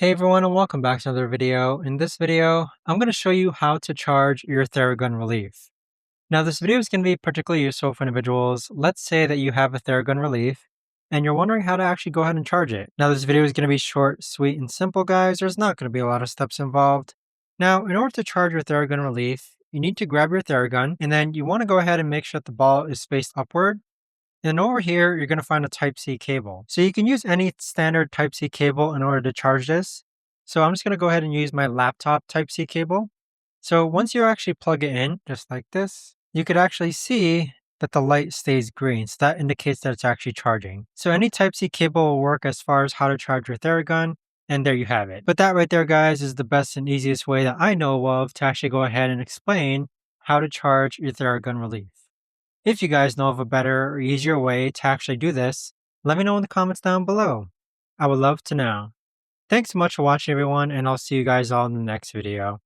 Hey everyone and welcome back to another video. In this video, I'm going to show you how to charge your Theragun Relief. Now this video is going to be particularly useful for individuals. Let's say that you have a Theragun Relief and you're wondering how to actually go ahead and charge it. Now this video is going to be short, sweet, and simple guys. There's not going to be a lot of steps involved. Now in order to charge your Theragun Relief, you need to grab your Theragun and then you want to go ahead and make sure that the ball is spaced upward. And over here, you're going to find a Type-C cable. So you can use any standard Type-C cable in order to charge this. So I'm just going to go ahead and use my laptop Type-C cable. So once you actually plug it in, just like this, you could actually see that the light stays green. So that indicates that it's actually charging. So any Type-C cable will work as far as how to charge your Theragun. And there you have it. But that right there, guys, is the best and easiest way that I know of to actually go ahead and explain how to charge your Theragun Relief. If you guys know of a better or easier way to actually do this, let me know in the comments down below. I would love to know. Thanks so much for watching everyone, and I'll see you guys all in the next video.